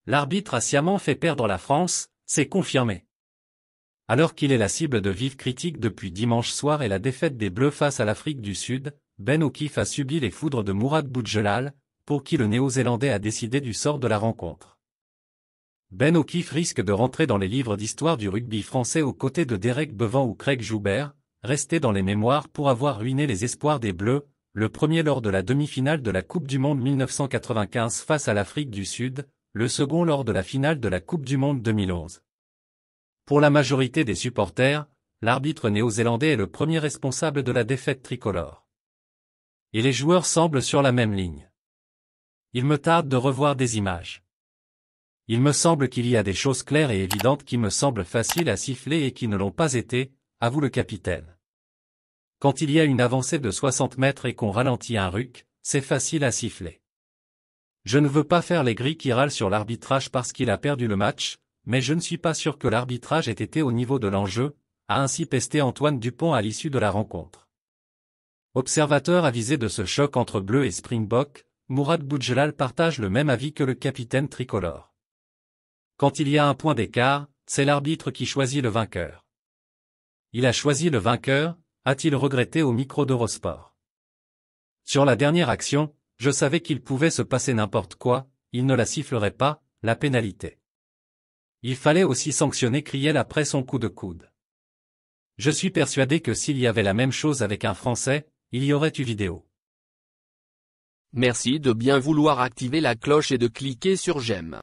L'arbitre a sciemment fait perdre la France, c'est confirmé. Alors qu'il est la cible de vives critiques depuis dimanche soir et la défaite des Bleus face à l'Afrique du Sud, Ben O'Keefe a subi les foudres de Mourad Boudjelal, pour qui le Néo-Zélandais a décidé du sort de la rencontre. Ben O'Keefe risque de rentrer dans les livres d'histoire du rugby français aux côtés de Derek Bevan ou Craig Joubert, restés dans les mémoires pour avoir ruiné les espoirs des Bleus, le premier lors de la demi-finale de la Coupe du Monde 1995 face à l'Afrique du Sud, le second lors de la finale de la Coupe du Monde 2011. Pour la majorité des supporters, l'arbitre néo-zélandais est le premier responsable de la défaite tricolore. Et les joueurs semblent sur la même ligne. Il me tarde de revoir des images. Il me semble qu'il y a des choses claires et évidentes qui me semblent faciles à siffler et qui ne l'ont pas été, avoue le capitaine. Quand il y a une avancée de 60 mètres et qu'on ralentit un ruck, c'est facile à siffler. Je ne veux pas faire les gris qui râlent sur l'arbitrage parce qu'il a perdu le match, mais je ne suis pas sûr que l'arbitrage ait été au niveau de l'enjeu, a ainsi pesté Antoine Dupont à l'issue de la rencontre. Observateur avisé de ce choc entre Bleu et Springbok, Mourad Boudjelal partage le même avis que le capitaine tricolore. Quand il y a un point d'écart, c'est l'arbitre qui choisit le vainqueur. Il a choisi le vainqueur, a-t-il regretté au micro d'Eurosport. Sur la dernière action, je savais qu'il pouvait se passer n'importe quoi, il ne la sifflerait pas, la pénalité. Il fallait aussi sanctionner Kriel après son coup de coude. Je suis persuadé que s'il y avait la même chose avec un Français, il y aurait eu vidéo. Merci de bien vouloir activer la cloche et de cliquer sur j'aime.